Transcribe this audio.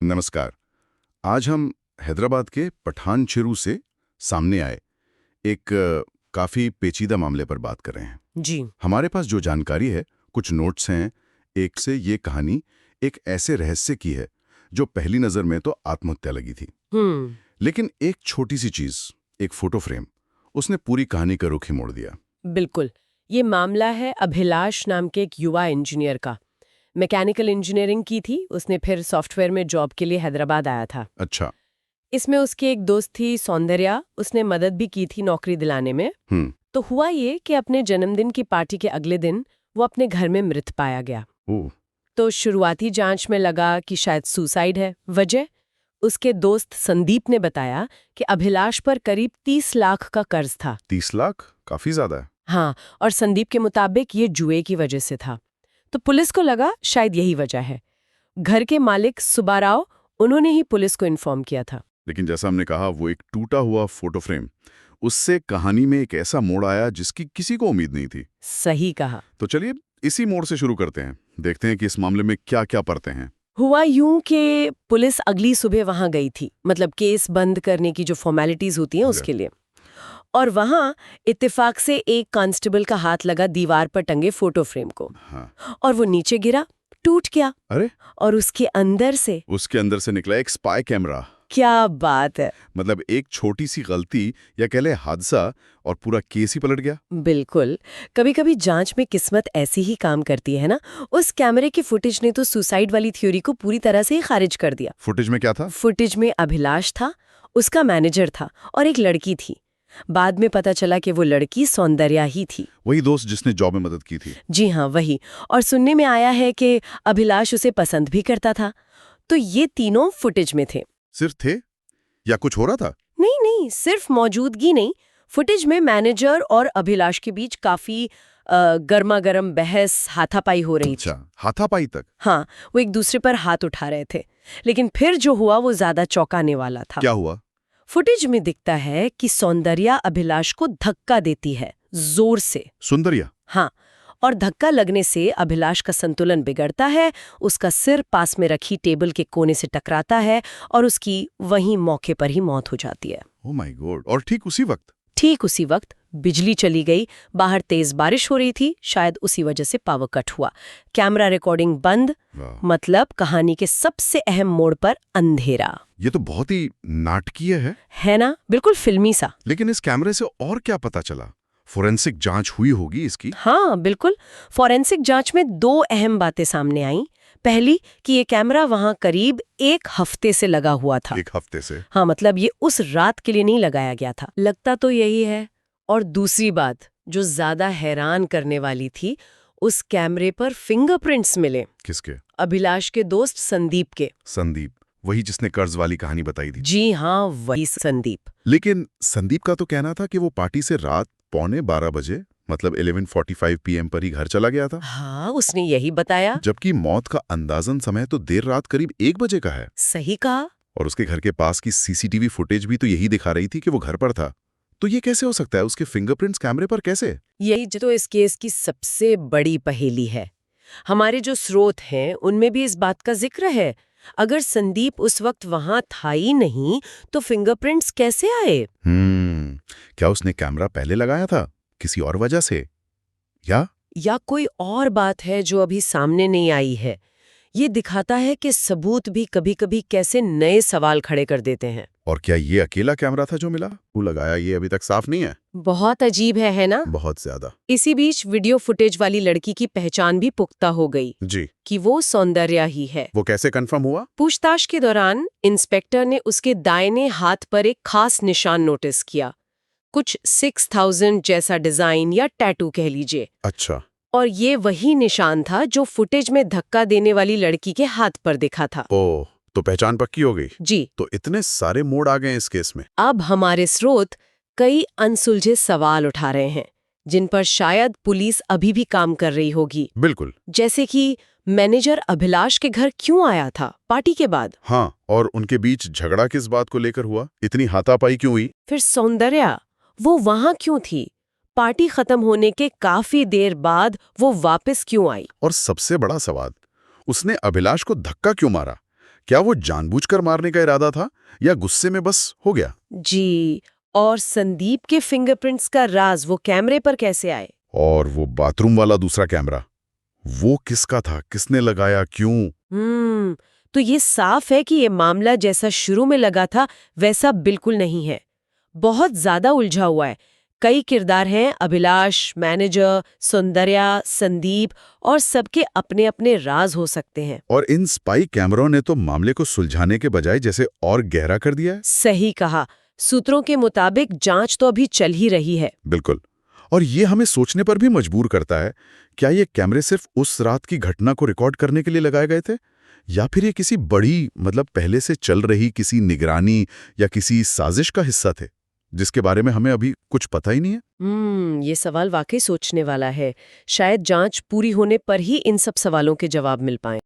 नमस्कार। आज हम हैदराबाद के पठान चिरू से सामने आए एक काफी पेचीदा मामले पर बात कर रहे हैं। जी। हमारे पास जो जानकारी है, कुछ नोट्स हैं। एक से ये कहानी एक ऐसे रहस्य की है जो पहली नजर में तो आत्महत्या लगी थी, लेकिन एक छोटी सी चीज, एक फोटो फ्रेम, उसने पूरी कहानी का रुख ही मोड़ दिया। बिल्कुल। ये मामला है अभिलाष नाम के एक युवा इंजीनियर का। मैकेनिकल इंजीनियरिंग की थी उसने, फिर सॉफ्टवेयर में जॉब के लिए हैदराबाद आया था। अच्छा। इसमें उसकी एक दोस्त थी सौंदर्या, उसने मदद भी की थी नौकरी दिलाने में। तो हुआ ये कि अपने जन्मदिन की पार्टी के अगले दिन वो अपने घर में मृत पाया गया। ओह। तो शुरुआती जांच में लगा कि शायद सुसाइड है। वजह, उसके दोस्त संदीप ने बताया कि अभिलाष पर करीब 30 लाख का कर्ज था। 30 लाख काफी ज्यादा है। हाँ, और संदीप के मुताबिक ये जुए की वजह से था। तो पुलिस को लगा शायद यही वजह है। घर के मालिक सुब्बाराव, उन्होंने ही पुलिस को इन्फॉर्म किया था। लेकिन जैसा हमने कहा, वो एक टूटा हुआ फोटो फ्रेम, उससे कहानी में एक ऐसा मोड़ आया जिसकी किसी को उम्मीद नहीं थी। सही कहा। तो चलिए इसी मोड़ से शुरू करते हैं, देखते हैं कि इस मामले में क्या क्या परतें हैं। हुआ यूं कि पुलिस अगली सुबह वहां गई थी, मतलब केस बंद करने की जो फॉर्मेलिटीज होती हैं उसके लिए। और वहां इत्तेफाक से एक कांस्टेबल का हाथ लगा दीवार पर टंगे फोटो फ्रेम को। हाँ। और वो नीचे गिरा, टूट गया। अरे, और उसके अंदर से निकला एक स्पाई कैमरा। क्या बात है। मतलब एक छोटी सी गलती या कह ले हादसा और पूरा केस ही पलट गया। बिल्कुल। कभी कभी जांच में किस्मत ऐसी ही काम करती है ना। उस कैमरे की फुटेज ने तो सुसाइड वाली थ्योरी को पूरी तरह से ही खारिज कर दिया। फुटेज में क्या था? फुटेज में अभिलाष था, उसका मैनेजर था और एक लड़की थी। बाद में पता चला कि वो लड़की सौंदर्या ही थी। वही दोस्त जिसने जॉब में मदद की थी। जी हाँ, वही। और सुनने में आया है कि अभिलाष उसे पसंद भी करता था। तो ये तीनों फुटेज में थे। सिर्फ थे या कुछ हो रहा था? नहीं नहीं, सिर्फ मौजूदगी नहीं। फुटेज में मैनेजर और अभिलाष के बीच काफी गर्मा गर्म बहस, हाथापाई हो रही थी। अच्छा, हाथापाई तक? हाँ, वो एक दूसरे पर हाथ उठा रहे थे। लेकिन फिर जो हुआ वो ज्यादा चौंकाने वाला था। क्या हुआ? फुटेज में दिखता है कि सौंदर्या अभिलाष को धक्का देती है, जोर से। सुंदरिया? हाँ, और धक्का लगने से अभिलाष का संतुलन बिगड़ता है, उसका सिर पास में रखी टेबल के कोने से टकराता है और उसकी वहीं मौके पर ही मौत हो जाती है। Oh my God. और ठीक उसी वक्त बिजली चली गई, बाहर तेज बारिश हो रही थी, शायद उसी वजह से पावर कट हुआ। कैमरा रिकॉर्डिंग बंद, मतलब कहानी के सबसे अहम मोड़ पर अंधेरा। ये तो बहुत ही नाटकीय है ना? बिल्कुल फिल्मी सा। लेकिन इस कैमरे से और क्या पता चला? फोरेंसिक जांच हुई होगी इसकी? हाँ बिल्कुल। फॉरेंसिक जांच में 2 अहम बातें सामने आईं। पहली कि ये कैमरा वहां करीब 1 हफ्ते से लगा हुआ था। 1 हफ्ते से? हाँ, मतलब ये उस रात के लिए नहीं लगाया गया था, लगता तो यही है। और दूसरी बात जो ज्यादा हैरान करने वाली थी, उस कैमरे पर फिंगरप्रिंट्स मिले। किसके? अभिलाष के दोस्त संदीप के। संदीप, वही जिसने कर्ज वाली कहानी बताई थी? जी हाँ, वही संदीप। लेकिन संदीप का तो कहना था कि वो पार्टी से रात 11:15 बजे, मतलब 11:45 PM पर ही घर चला गया था। हाँ, उसने यही बताया। जबकि मौत का अंदाजन समय तो देर रात करीब 1 बजे का है। सही कहा। और उसके घर के पास की CCTV फुटेज भी तो यही दिखा रही थी कि वो घर पर था। तो ये कैसे हो सकता है? उसके फिंगरप्रिंट्स कैमरे पर कैसे? यही तो इस केस की सबसे बड़ी पहेली है। हमारे जो स्रोत हैं उनमें भी इस बात का जिक्र है। अगर संदीप उस वक्त वहां था ही नहीं तो फिंगरप्रिंट्स कैसे आए? क्या उसने कैमरा पहले लगाया था किसी और वजह से, या कोई और बात है जो अभी सामने नहीं आई है? ये दिखाता है कि सबूत भी कभी-कभी कैसे नए सवाल खड़े कर देते हैं। और क्या ये अकेला कैमरा था जो मिला? वो लगाया ये अभी तक साफ नहीं है। बहुत अजीब है ना? बहुत ज्यादा। इसी बीच वीडियो फुटेज वाली लड़की की पहचान भी पुख्ता हो गई जी। कि वो सौंदर्या ही है। वो कैसे कंफर्म हुआ? पूछताछ के दौरान इंस्पेक्टर ने उसके दाहिने हाथ पर एक खास निशान नोटिस किया, कुछ 6000 जैसा डिजाइन या टैटू कह लीजिए। अच्छा। और ये वही निशान था जो फुटेज में धक्का देने वाली लड़की के हाथ पर दिखा था। ओह, तो पहचान पक्की हो गई। जी। तो इतने सारे मोड़ आ गए इस केस में। अब हमारे स्रोत कई अनसुलझे सवाल उठा रहे हैं जिन पर शायद पुलिस अभी भी काम कर रही होगी। बिल्कुल। जैसे कि मैनेजर अभिलाष के घर क्यों आया था पार्टी के बाद? हाँ, और उनके बीच झगड़ा किस बात को लेकर हुआ? इतनी हाथापाई क्यों हुई? फिर सौंदर्या, वो वहां क्यों थी? पार्टी खत्म होने के काफी देर बाद वो वापस क्यों आई? और सबसे बड़ा सवाल, उसने अभिलाष को धक्का क्यों मारा? क्या वो जानबूझकर मारने का इरादा था या गुस्से में बस हो गया? जी, और संदीप के फिंगरप्रिंट्स का राज वो कैमरे पर कैसे आए? और वो बाथरूम वाला दूसरा कैमरा, वो किसका था? किसने लगाया? क्यों? तो ये साफ है कि ये मामला जैसा शुरू में लगा था वैसा बिल्कुल नहीं है। बहुत ज्यादा उलझा हुआ है। कई किरदार हैं, अभिलाष, मैनेजर, सौंदर्या, संदीप, और सबके अपने अपने राज हो सकते हैं। और इन स्पाई कैमरों ने तो मामले को सुलझाने के बजाय जैसे और गहरा कर दिया है। सही कहा। सूत्रों के मुताबिक जांच तो अभी चल ही रही है। बिल्कुल। और ये हमें सोचने पर भी मजबूर करता है, क्या ये कैमरे सिर्फ उस रात की घटना को रिकॉर्ड करने के लिए लगाए गए थे, या फिर ये किसी बड़ी पहले से चल रही किसी निगरानी या किसी साजिश का हिस्सा थे, जिसके बारे में हमें अभी कुछ पता ही नहीं है। ये सवाल वाकई सोचने वाला है। शायद जांच पूरी होने पर ही इन सब सवालों के जवाब मिल पाए।